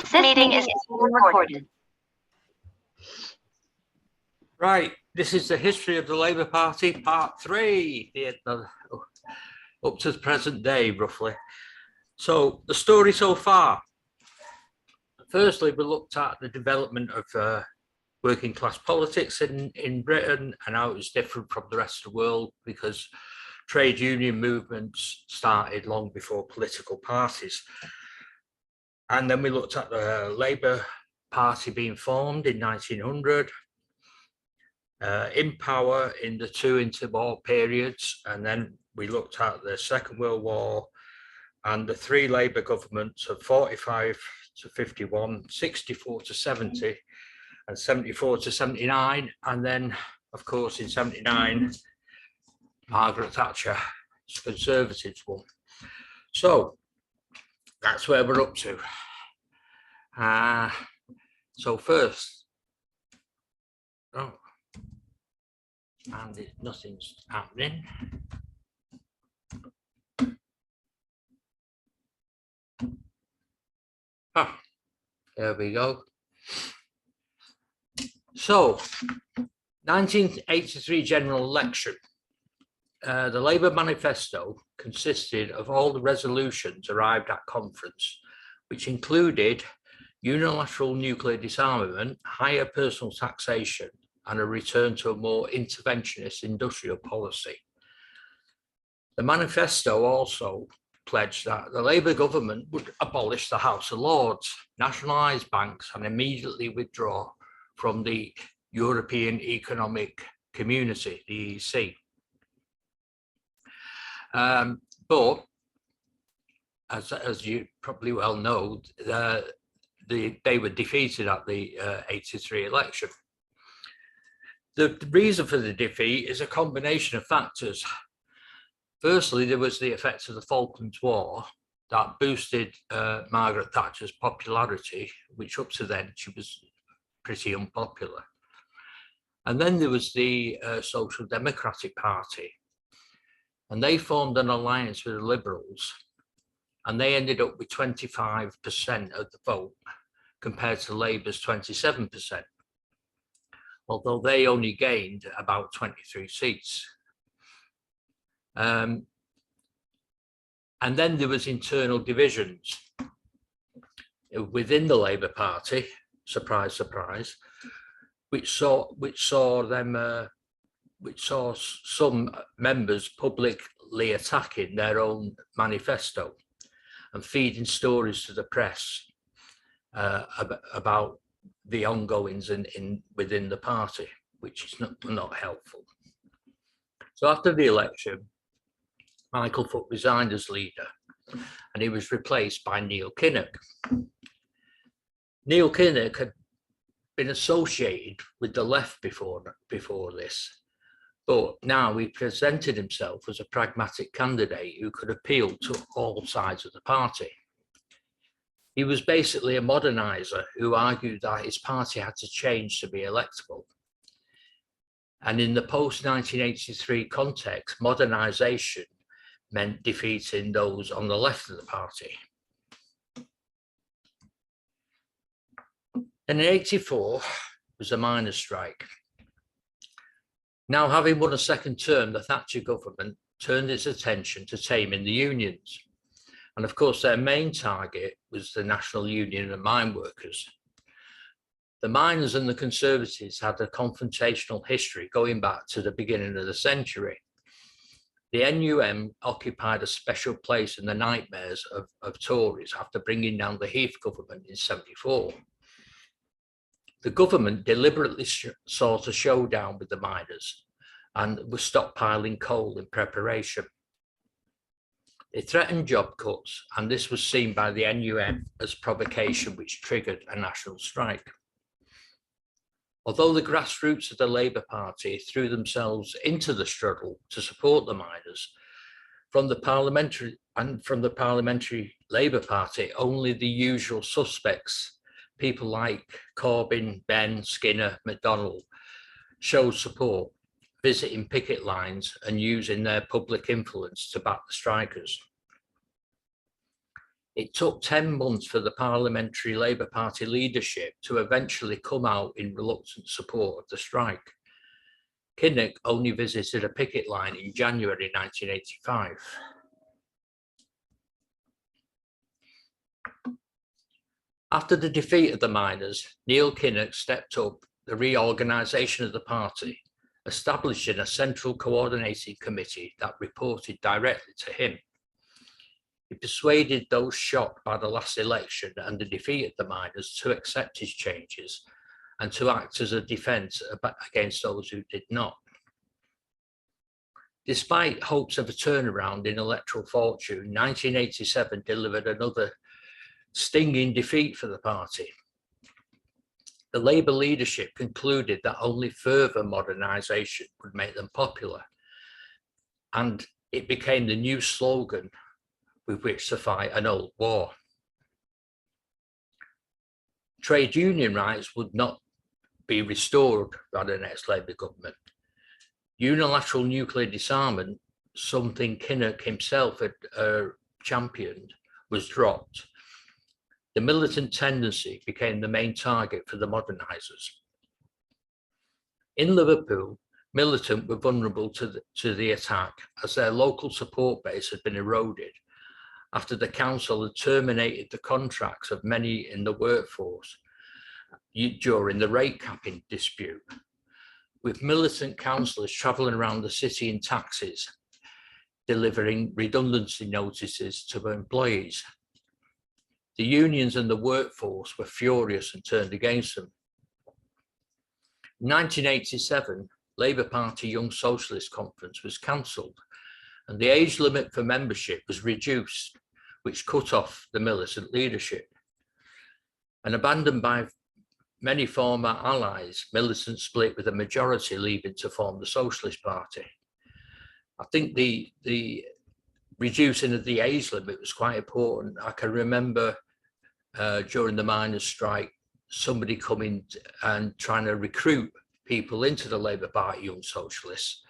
This meeting is being recorded. Right, this is the history of the Labour Party, part 3, up to the present day, roughly. So, the story so far. Firstly, we looked at the development of working class politics in Britain and how it was different from the rest of the world because trade union movements started long before political parties. And then we looked at the Labour Party being formed in 1900, in power in the two interwar periods, and then we looked at the Second World War and the three Labour governments of 45 to 51, 64 to 70, and 74 to 79, and then, of course, in 79, Margaret Thatcher's Conservatives won. So that's where we're up to. So first, and nothing's happening. There we go. So, 1983 general election. The Labour manifesto consisted of all the resolutions arrived at conference, which included unilateral nuclear disarmament, higher personal taxation, and a return to a more interventionist industrial policy. The manifesto also pledged that the Labour government would abolish the House of Lords, nationalise banks, and immediately withdraw from the European Economic Community, the EEC. But as you probably well know, they were defeated at the 83 election. The reason for the defeat is a combination of factors. Firstly, there was the effects of the Falklands War that boosted Margaret Thatcher's popularity, which up to then she was pretty unpopular. And then there was the Social Democratic Party, and they formed an alliance with the Liberals, and they ended up with 25% of the vote compared to Labour's 27%, although they only gained about 23 seats. And then there was internal divisions within the Labour Party, surprise, surprise, which saw some members publicly attacking their own manifesto and feeding stories to the press about the ongoings within the party, which is not helpful. So after the election, Michael Foot resigned as leader, and he was replaced by Neil Kinnock. Neil Kinnock had been associated with the left before this, but now he presented himself as a pragmatic candidate who could appeal to all sides of the party. He was basically a modernizer who argued that his party had to change to be electable. And in the post-1983 context, modernization meant defeating those on the left of the party. And in 84 was a miners' strike. Now, having won a second term, the Thatcher government turned its attention to taming the unions. And of course, their main target was the National Union of Mine Workers. The miners and the Conservatives had a confrontational history going back to the beginning of the century. The NUM occupied a special place in the nightmares of Tories after bringing down the Heath government in 74. The government deliberately sought a showdown with the miners and was stockpiling coal in preparation. They threatened job cuts, and this was seen by the NUM as provocation, which triggered a national strike. Although the grassroots of the Labour Party threw themselves into the struggle to support the miners, from the parliamentary Labour Party, only the usual suspects, people like Corbyn, Benn, Skinner, McDonnell, showed support, visiting picket lines and using their public influence to back the strikers. It took 10 months for the Parliamentary Labour Party leadership to eventually come out in reluctant support of the strike. Kinnock only visited a picket line in January 1985. After the defeat of the miners, Neil Kinnock stepped up the reorganisation of the party, establishing a central coordinating committee that reported directly to him. He persuaded those shocked by the last election and the defeat of the miners to accept his changes and to act as a defence against those who did not. Despite hopes of a turnaround in electoral fortune, 1987 delivered another stinging defeat for the party. The Labour leadership concluded that only further modernisation would make them popular, and it became the new slogan with which to fight an old war. Trade union rights would not be restored by the next Labour government. Unilateral nuclear disarmament, something Kinnock himself had championed, was dropped. The militant tendency became the main target for the modernisers. In Liverpool, militant were vulnerable to the attack as their local support base had been eroded after the council had terminated the contracts of many in the workforce during the rate capping dispute, with militant councillors travelling around the city in taxis, delivering redundancy notices to employees. The unions and the workforce were furious and turned against them. In 1987, Labour Party Young Socialist Conference was cancelled and the age limit for membership was reduced, which cut off the militant leadership. And abandoned by many former allies, militant split with a majority leaving to form the Socialist Party. I think the reducing of the age limit was quite important. I can remember during the miners' strike, somebody coming and trying to recruit people into the Labour Party Young Socialists.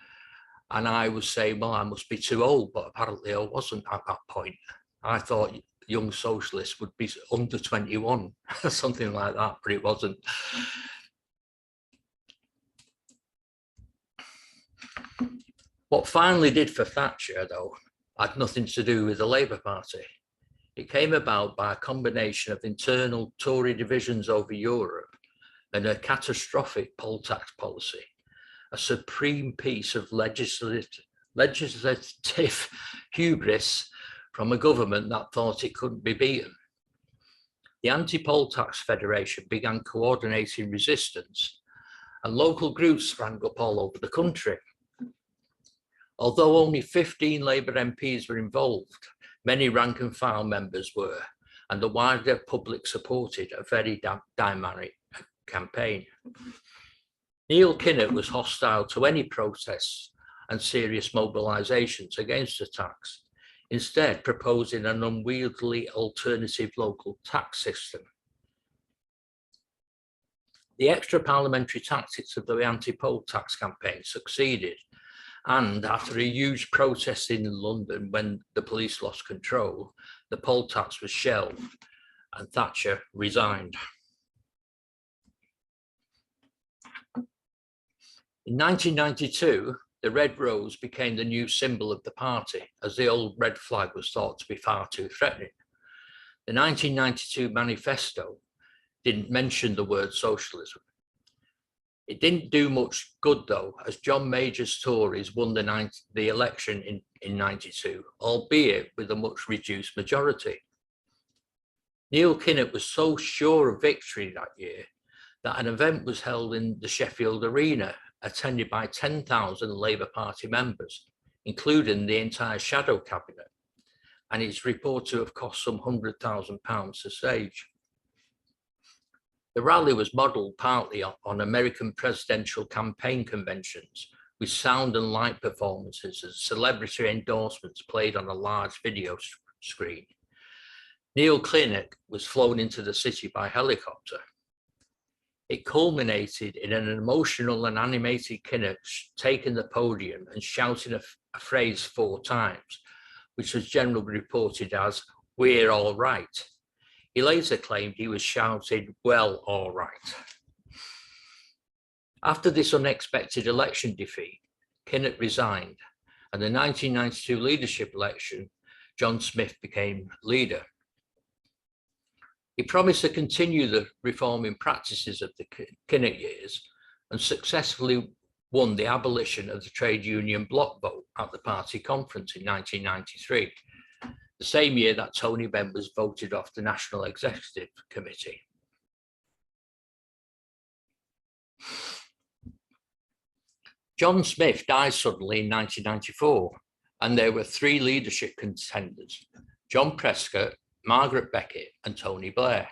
And I was saying, well, I must be too old, but apparently I wasn't at that point. I thought Young Socialists would be under 21, something like that, but it wasn't. What finally did for Thatcher, though, had nothing to do with the Labour Party. It came about by a combination of internal Tory divisions over Europe and a catastrophic poll tax policy, a supreme piece of legislative hubris from a government that thought it couldn't be beaten. The Anti-Poll Tax Federation began coordinating resistance, and local groups sprang up all over the country. Although only 15 Labour MPs were involved, many rank and file members were, and the wider public supported a very dynamic campaign. Neil Kinnock was hostile to any protests and serious mobilisations against the tax, instead proposing an unwieldy alternative local tax system. The extra parliamentary tactics of the anti-poll tax campaign succeeded, and after a huge protest in London when the police lost control, the poll tax was shelved and Thatcher resigned. In 1992, the red rose became the new symbol of the party, as the old red flag was thought to be far too threatening. The 1992 manifesto didn't mention the word socialism. It didn't do much good, though, as John Major's Tories won the election in 92, albeit with a much reduced majority. Neil Kinnock was so sure of victory that year that an event was held in the Sheffield Arena, attended by 10,000 Labour Party members, including the entire shadow cabinet, and it's reported to have cost some £100,000 to stage. The rally was modelled partly on American presidential campaign conventions, with sound and light performances and celebrity endorsements played on a large video screen. Neil Kinnock was flown into the city by helicopter. It culminated in an emotional and animated Kinnock taking the podium and shouting a phrase 4 times, which was generally reported as "We're all right." He later claimed he was shouting, "Well, all right." After this unexpected election defeat, Kinnock resigned, and the 1992 leadership election, John Smith became leader. He promised to continue the reforming practices of the Kinnock years and successfully won the abolition of the trade union block vote at the party conference in 1993, the same year that Tony Benn was voted off the National Executive Committee. John Smith died suddenly in 1994, and there were three leadership contenders: John Prescott, Margaret Beckett, and Tony Blair.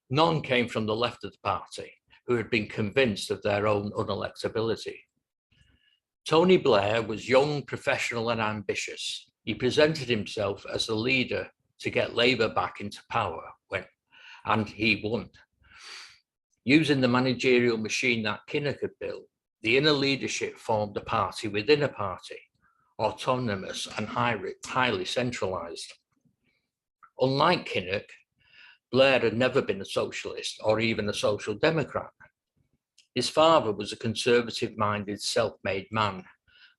None came from the left of the party, who had been convinced of their own unelectability. Tony Blair was young, professional, and ambitious. He presented himself as the leader to get Labour back into power, and he won. Using the managerial machine that Kinnock had built, the inner leadership formed a party within a party, autonomous and highly centralised. Unlike Kinnock, Blair had never been a socialist or even a social democrat. His father was a conservative-minded, self-made man,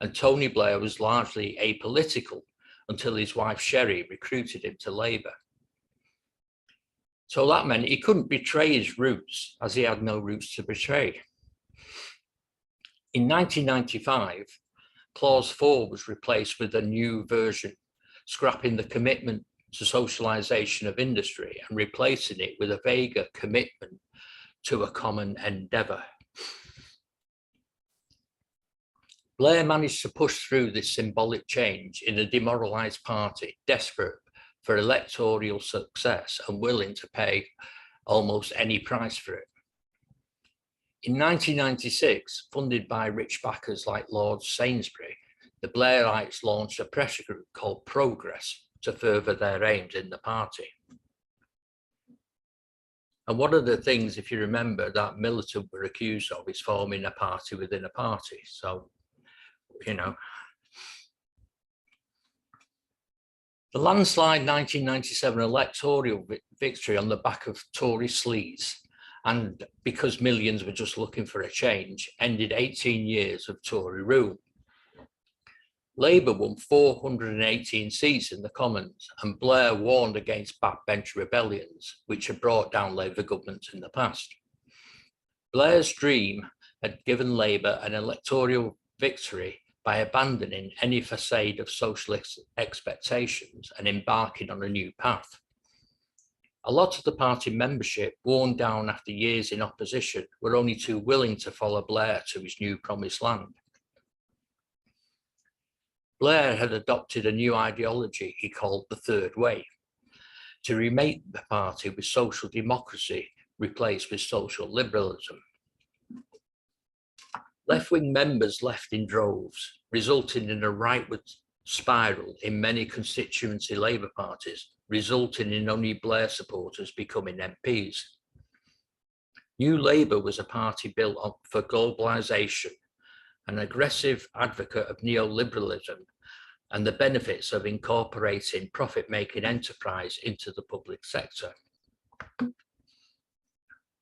and Tony Blair was largely apolitical until his wife Sherry recruited him to Labour. So that meant he couldn't betray his roots, as he had no roots to betray. In 1995, Clause 4 was replaced with a new version, scrapping the commitment to socialisation of industry and replacing it with a vaguer commitment to a common endeavour. Blair managed to push through this symbolic change in a demoralised party, desperate for electoral success and willing to pay almost any price for it. In 1996, funded by rich backers like Lord Sainsbury, the Blairites launched a pressure group called Progress to further their aims in the party. And one of the things, if you remember, that Militant were accused of is forming a party within a party. So, you know. The landslide 1997 electoral victory on the back of Tory sleaze, and because millions were just looking for a change, ended 18 years of Tory rule. Labour won 418 seats in the Commons, and Blair warned against backbench rebellions, which had brought down Labour governments in the past. Blair's dream had given Labour an electoral victory by abandoning any facade of socialist expectations and embarking on a new path. A lot of the party membership, worn down after years in opposition, were only too willing to follow Blair to his new promised land. Blair had adopted a new ideology he called the Third Way, to remake the party with social democracy replaced with social liberalism. Left-wing members left in droves, resulting in a rightward spiral in many constituency Labour parties, resulting in only Blair supporters becoming MPs. New Labour was a party built for globalisation, an aggressive advocate of neoliberalism and the benefits of incorporating profit-making enterprise into the public sector.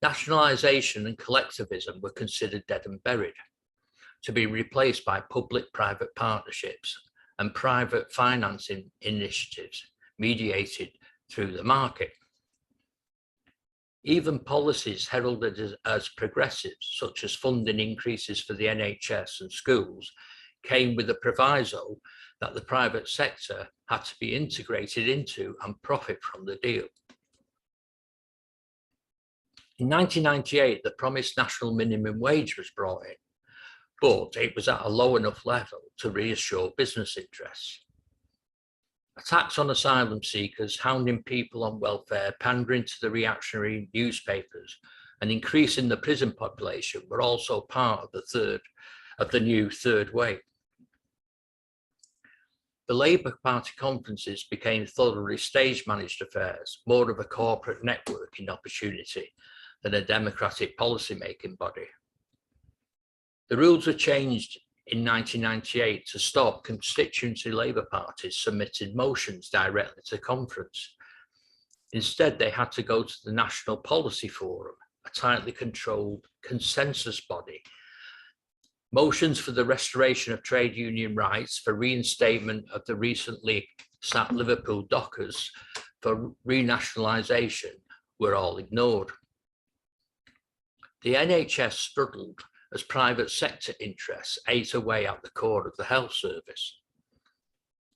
Nationalisation and collectivism were considered dead and buried, to be replaced by public-private partnerships and private financing initiatives mediated through the market. Even policies heralded as progressive, such as funding increases for the NHS and schools, came with a proviso that the private sector had to be integrated into and profit from the deal. In 1998, the promised national minimum wage was brought in, but it was at a low enough level to reassure business interests. Attacks on asylum seekers, hounding people on welfare, pandering to the reactionary newspapers, and increasing the prison population were also part of the new Third Way. The Labour Party conferences became thoroughly stage-managed affairs, more of a corporate networking opportunity than a democratic policy-making body. The rules were changed in 1998 to stop constituency Labour parties submitting motions directly to conference. Instead, they had to go to the National Policy Forum, a tightly controlled consensus body. Motions for the restoration of trade union rights, for reinstatement of the recently sacked Liverpool dockers, for renationalisation were all ignored. The NHS struggled as private sector interests ate away at the core of the health service.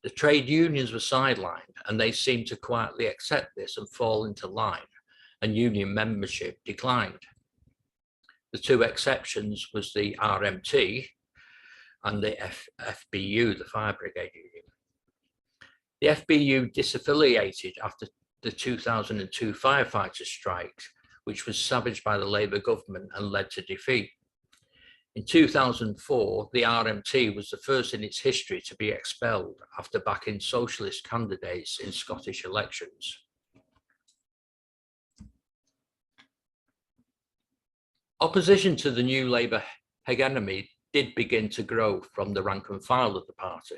The trade unions were sidelined, and they seemed to quietly accept this and fall into line, and union membership declined. The two exceptions was the RMT and the FBU, the Fire Brigade Union. The FBU disaffiliated after the 2002 firefighter strike, which was savaged by the Labour government and led to defeat. In 2004, the RMT was the first in its history to be expelled after backing socialist candidates in Scottish elections. Opposition to the new Labour hegemony did begin to grow from the rank and file of the party.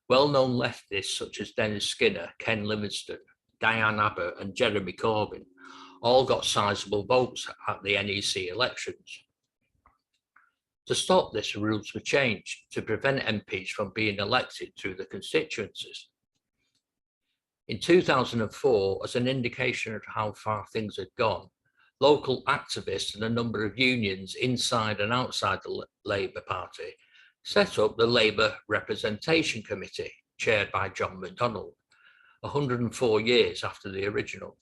Well-known leftists such as Dennis Skinner, Ken Livingstone, Diane Abbott and Jeremy Corbyn all got sizable votes at the NEC elections. To stop this, rules were changed to prevent MPs from being elected through the constituencies. In 2004, as an indication of how far things had gone, local activists and a number of unions inside and outside the Labour Party set up the Labour Representation Committee, chaired by John McDonnell, 104 years after the original.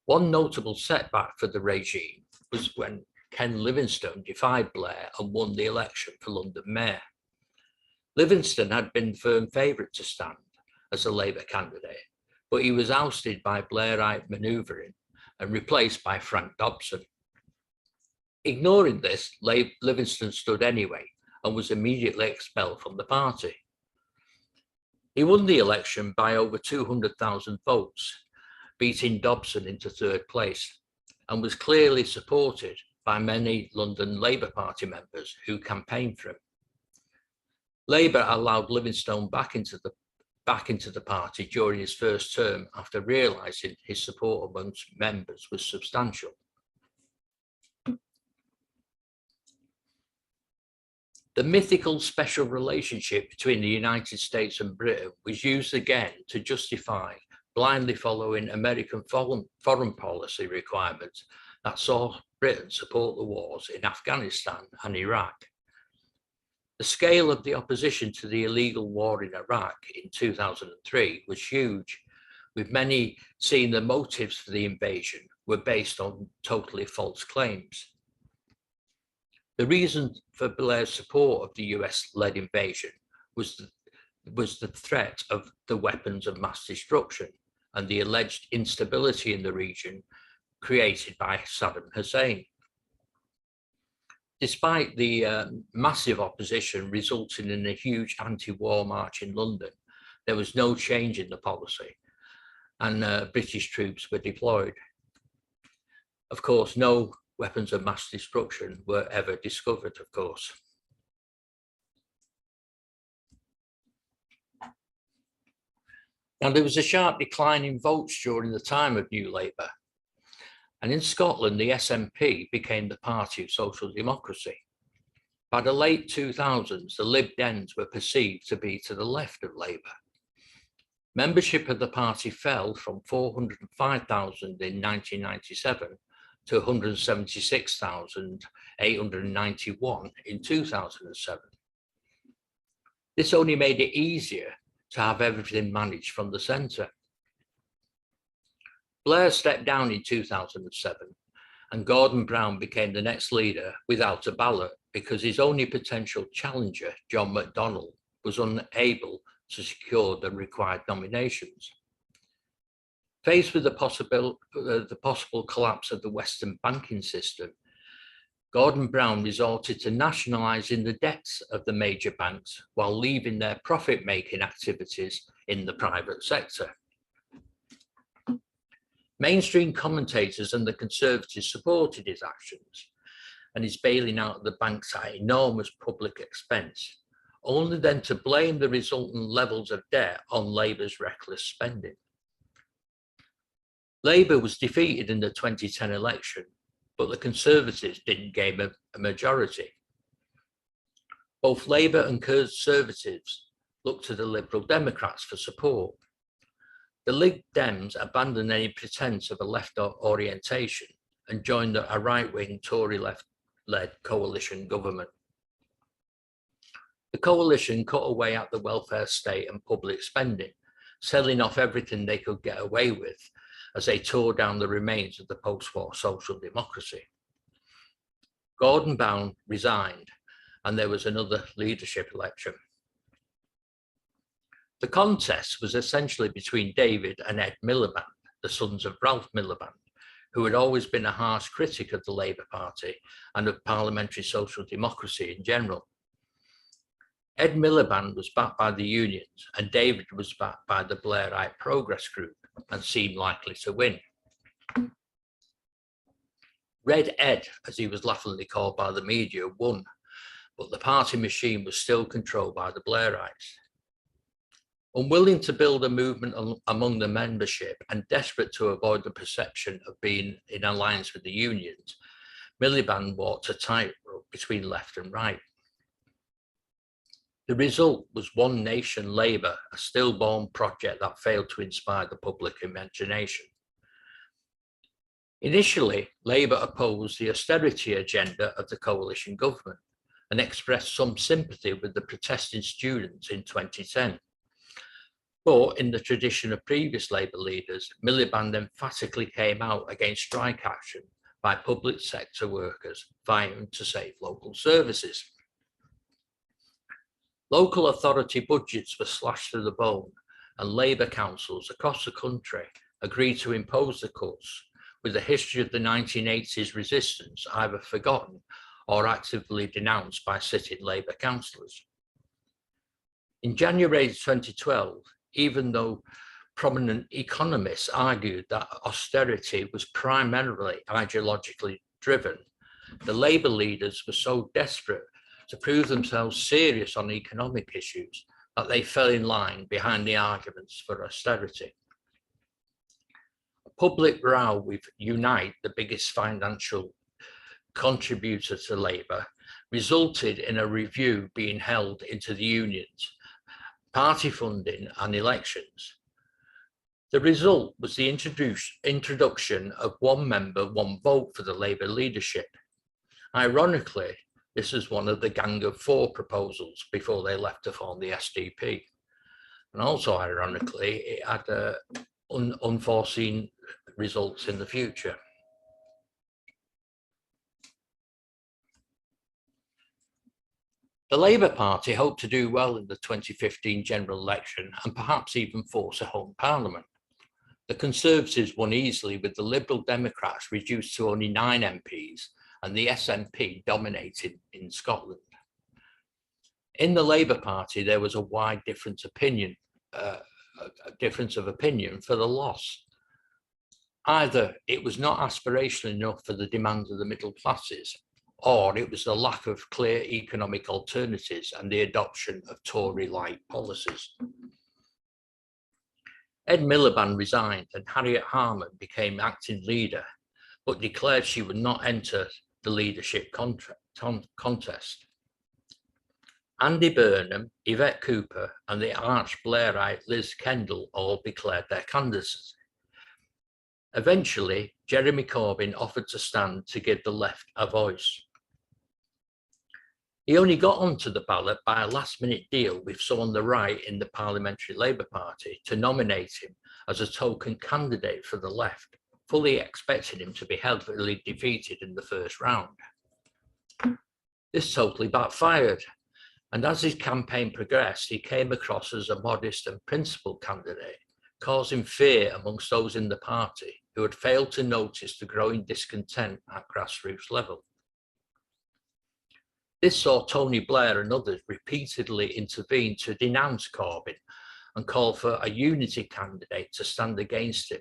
One notable setback for the regime was when Ken Livingstone defied Blair and won the election for London Mayor. Livingstone had been firm favourite to stand as a Labour candidate, but he was ousted by Blairite manoeuvring and replaced by Frank Dobson. Ignoring this, Livingstone stood anyway and was immediately expelled from the party. He won the election by over 200,000 votes, beating Dobson into third place, and was clearly supported by many London Labour Party members who campaigned for him. Labour allowed Livingstone back into the party during his first term after realising his support amongst members was substantial. The mythical special relationship between the United States and Britain was used again to justify blindly following American foreign policy requirements that saw Britain support the wars in Afghanistan and Iraq. The scale of the opposition to the illegal war in Iraq in 2003 was huge, with many seeing the motives for the invasion were based on totally false claims. The reason for Blair's support of the US-led invasion was the threat of the weapons of mass destruction and the alleged instability in the region created by Saddam Hussein. Despite the massive opposition resulting in a huge anti-war march in London, there was no change in the policy, and British troops were deployed. Of course, no weapons of mass destruction were ever discovered, of course. Now, there was a sharp decline in votes during the time of New Labour. And in Scotland, the SNP became the party of social democracy. By the late 2000s, the Lib Dems were perceived to be to the left of Labour. Membership of the party fell from 405,000 in 1997 to 176,891 in 2007. This only made it easier to have everything managed from the centre. Blair stepped down in 2007 and Gordon Brown became the next leader without a ballot because his only potential challenger, John McDonnell, was unable to secure the required nominations. Faced with the possible collapse of the Western banking system, Gordon Brown resorted to nationalising the debts of the major banks while leaving their profit-making activities in the private sector. Mainstream commentators and the Conservatives supported his actions, and is bailing out the banks at enormous public expense, only then to blame the resultant levels of debt on Labour's reckless spending. Labour was defeated in the 2010 election, but the Conservatives didn't gain a majority. Both Labour and Conservatives looked to the Liberal Democrats for support. The Lib Dems abandoned any pretense of a left orientation and joined a right-wing Tory left-led coalition government. The coalition cut away at the welfare state and public spending, selling off everything they could get away with as they tore down the remains of the post-war social democracy. Gordon Brown resigned, and there was another leadership election. The contest was essentially between David and Ed Miliband, the sons of Ralph Miliband, who had always been a harsh critic of the Labour Party and of parliamentary social democracy in general. Ed Miliband was backed by the unions, and David was backed by the Blairite Progress Group and seemed likely to win. Red Ed, as he was laughingly called by the media, won, but the party machine was still controlled by the Blairites. Unwilling to build a movement among the membership and desperate to avoid the perception of being in alliance with the unions, Miliband walked a tightrope between left and right. The result was One Nation Labour, a stillborn project that failed to inspire the public imagination. Initially, Labour opposed the austerity agenda of the coalition government and expressed some sympathy with the protesting students in 2010. But in the tradition of previous Labour leaders, Miliband emphatically came out against strike action by public sector workers vying to save local services. Local authority budgets were slashed to the bone, and Labour councils across the country agreed to impose the cuts, with the history of the 1980s resistance either forgotten or actively denounced by sitting Labour councillors. In January 2012, even though prominent economists argued that austerity was primarily ideologically driven, the Labour leaders were so desperate to prove themselves serious on economic issues that they fell in line behind the arguments for austerity. A public row with Unite, the biggest financial contributor to Labour, resulted in a review being held into the unions, party funding and elections. The result was the introduction of one member, one vote for the Labour leadership. Ironically, this was one of the Gang of Four proposals before they left to form the SDP. And also, ironically, it had unforeseen results in the future. The Labour Party hoped to do well in the 2015 general election and perhaps even force a home parliament. The Conservatives won easily, with the Liberal Democrats reduced to only 9 MPs and the SNP dominated in Scotland. In the Labour Party, there was a wide difference of opinion for the loss. Either it was not aspirational enough for the demands of the middle classes, or it was the lack of clear economic alternatives and the adoption of Tory-like policies. Ed Miliband resigned and Harriet Harman became acting leader, but declared she would not enter the leadership contest. Andy Burnham, Yvette Cooper, and the arch Blairite Liz Kendall all declared their candidacy. Eventually, Jeremy Corbyn offered to stand to give the left a voice. He only got onto the ballot by a last-minute deal with some on the right in the Parliamentary Labour Party to nominate him as a token candidate for the left, fully expecting him to be heavily defeated in the first round. This totally backfired, and as his campaign progressed, he came across as a modest and principled candidate, causing fear amongst those in the party who had failed to notice the growing discontent at grassroots level. This saw Tony Blair and others repeatedly intervene to denounce Corbyn and call for a unity candidate to stand against him,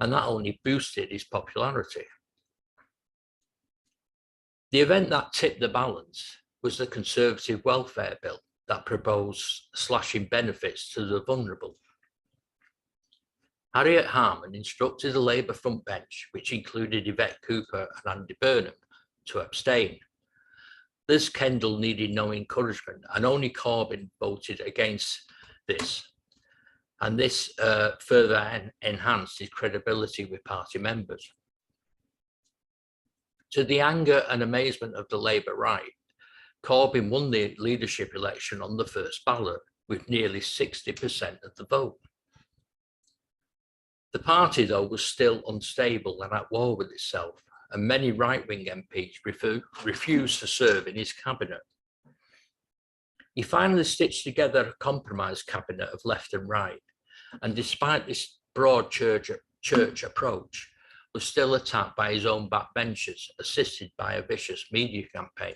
and that only boosted his popularity. The event that tipped the balance was the Conservative Welfare Bill that proposed slashing benefits to the vulnerable. Harriet Harman instructed the Labour front bench, which included Yvette Cooper and Andy Burnham, to abstain. Liz Kendall needed no encouragement, and only Corbyn voted against this. And this further enhanced his credibility with party members. To the anger and amazement of the Labour right, Corbyn won the leadership election on the first ballot with nearly 60% of the vote. The party, though, was still unstable and at war with itself, and many right-wing MPs refused to serve in his cabinet. He finally stitched together a compromise cabinet of left and right, and despite this broad church approach, was still attacked by his own backbenchers, assisted by a vicious media campaign.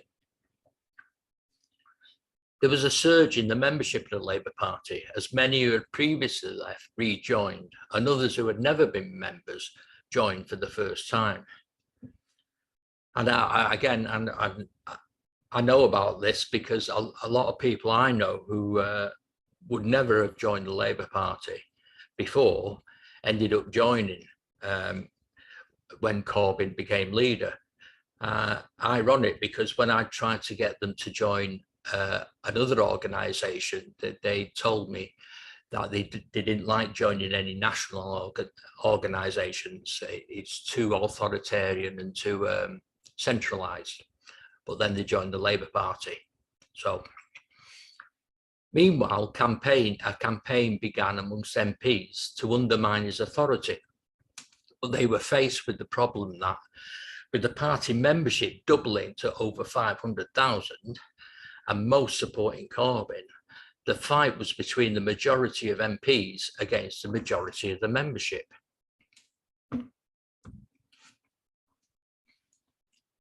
There was a surge in the membership of the Labour Party, as many who had previously left rejoined, and others who had never been members joined for the first time. And I know about this because a lot of people I know who would never have joined the Labour Party before ended up joining when Corbyn became leader. Ironic, because when I tried to get them to join another organisation, that they told me that they didn't like joining any national organisations. It's too authoritarian and too centralised. But then they joined the Labour Party. So, meanwhile, a campaign began amongst MPs to undermine his authority. But they were faced with the problem that, with the party membership doubling to over 500,000 and most supporting Corbyn, the fight was between the majority of MPs against the majority of the membership.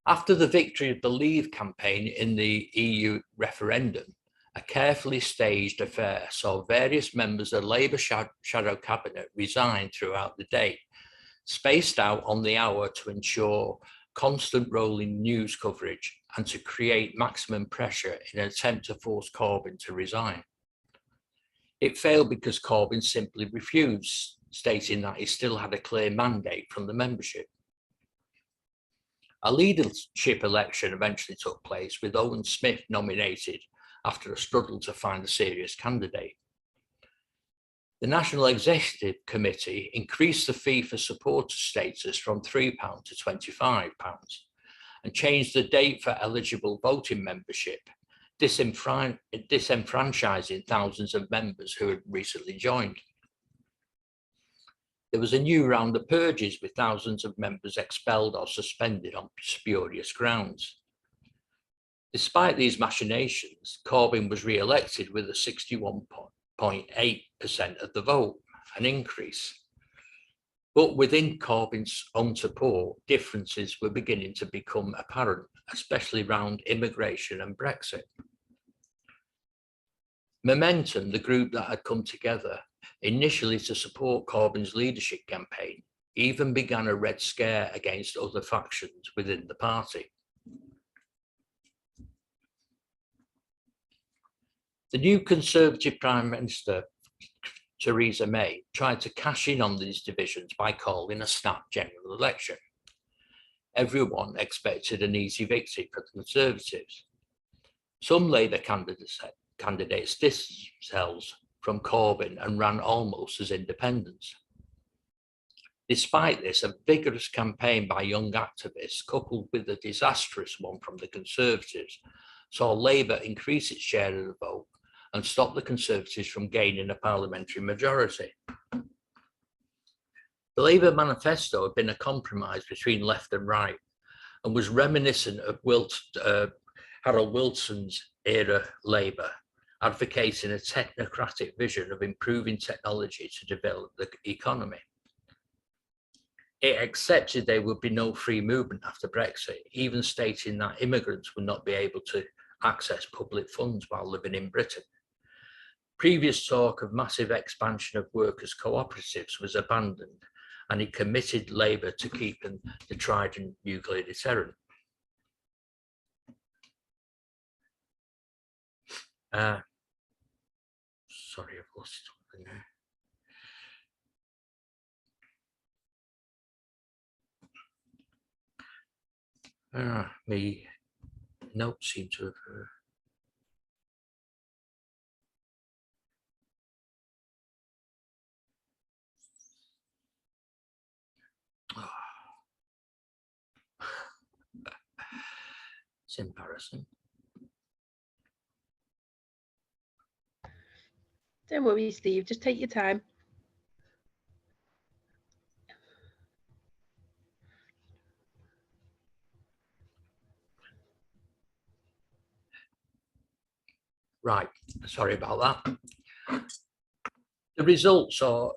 After the victory of the Leave campaign in the EU referendum, a carefully staged affair saw various members of the Labour shadow cabinet resign throughout the day, spaced out on the hour to ensure constant rolling news coverage and to create maximum pressure in an attempt to force Corbyn to resign. It failed because Corbyn simply refused, stating that he still had a clear mandate from the membership. A leadership election eventually took place, with Owen Smith nominated after a struggle to find a serious candidate. The National Executive Committee increased the fee for supporter status from £3 to £25 and changed the date for eligible voting membership, disenfranchising thousands of members who had recently joined. There was a new round of purges, with thousands of members expelled or suspended on spurious grounds. Despite these machinations, Corbyn was re-elected with a 61.8% of the vote, an increase. But within Corbyn's own support, differences were beginning to become apparent, especially around immigration and Brexit. Momentum, the group that had come together initially to support Corbyn's leadership campaign, even began a Red Scare against other factions within the party. The new Conservative Prime Minister, Theresa May, tried to cash in on these divisions by calling a snap general election. Everyone expected an easy victory for the Conservatives. Some Labour candidates distanced themselves from Corbyn and ran almost as independents. Despite this, a vigorous campaign by young activists, coupled with a disastrous one from the Conservatives, saw Labour increase its share of the vote and stop the Conservatives from gaining a parliamentary majority. The Labour manifesto had been a compromise between left and right and was reminiscent of Harold Wilson's era Labour, advocating a technocratic vision of improving technology to develop the economy. It accepted there would be no free movement after Brexit, even stating that immigrants would not be able to access public funds while living in Britain. Previous talk of massive expansion of workers' cooperatives was abandoned, and it committed Labour to keeping the Trident nuclear deterrent. Sorry, I've lost something there. Me notes seem to have. It's embarrassing. Don't worry, Steve. Just take your time. Right, sorry about that. The results of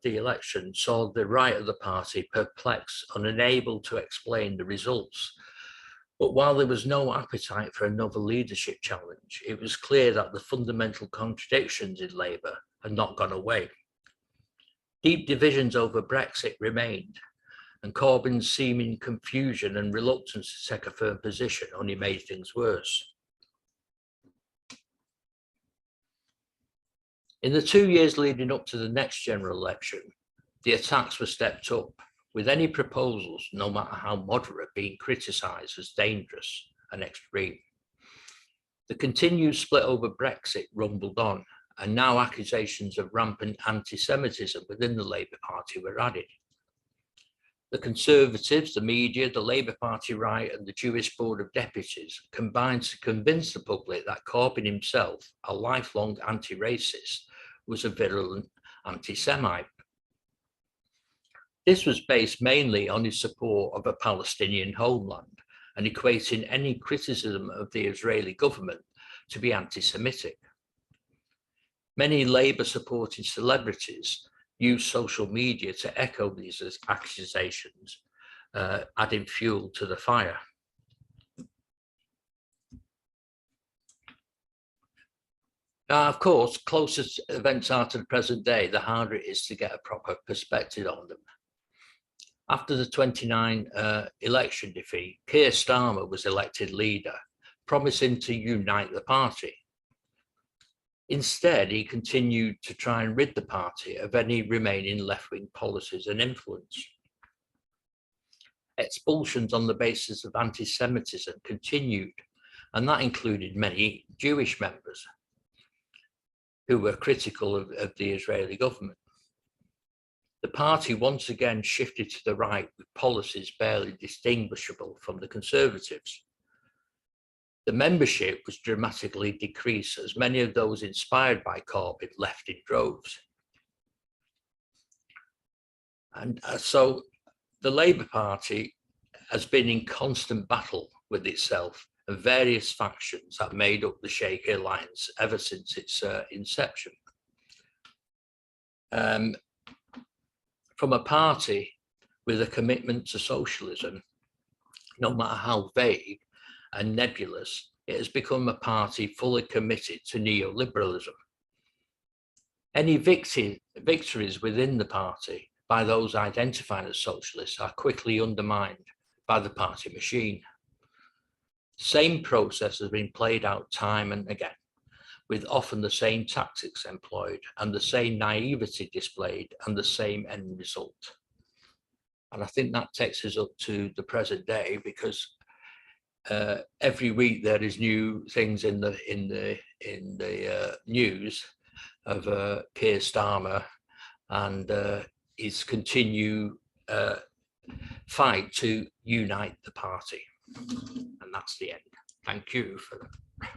the election saw the right of the party perplexed and unable to explain the results. But while there was no appetite for another leadership challenge, it was clear that the fundamental contradictions in Labour had not gone away. Deep divisions over Brexit remained, and Corbyn's seeming confusion and reluctance to take a firm position only made things worse. In the 2 years leading up to the next general election, the attacks were stepped up, with any proposals, no matter how moderate, being criticised as dangerous and extreme. The continued split over Brexit rumbled on, and now accusations of rampant anti-Semitism within the Labour Party were added. The Conservatives, the media, the Labour Party right and the Jewish Board of Deputies combined to convince the public that Corbyn himself, a lifelong anti-racist, was a virulent anti-Semite. This was based mainly on his support of a Palestinian homeland and equating any criticism of the Israeli government to be anti-Semitic. Many Labour-supported celebrities used social media to echo these accusations, adding fuel to the fire. Now, of course, closer events are to the present day, the harder it is to get a proper perspective on them. After the 29 election defeat, Keir Starmer was elected leader, promising to unite the party. Instead, he continued to try and rid the party of any remaining left-wing policies and influence. Expulsions on the basis of anti-Semitism continued, and that included many Jewish members who were critical of the Israeli government. The party once again shifted to the right with policies barely distinguishable from the Conservatives. The membership was dramatically decreased as many of those inspired by Corbyn left in droves. And so the Labour Party has been in constant battle with itself and various factions that made up the Shaker Alliance ever since its inception. From a party with a commitment to socialism, no matter how vague and nebulous, it has become a party fully committed to neoliberalism. Any victories within the party by those identified as socialists are quickly undermined by the party machine. Same process has been played out time and again, with often the same tactics employed and the same naivety displayed and the same end result. And I think that takes us up to the present day, because every week there is new things in the news of Keir Starmer and his continued fight to unite the party. And that's the end. Thank you for that.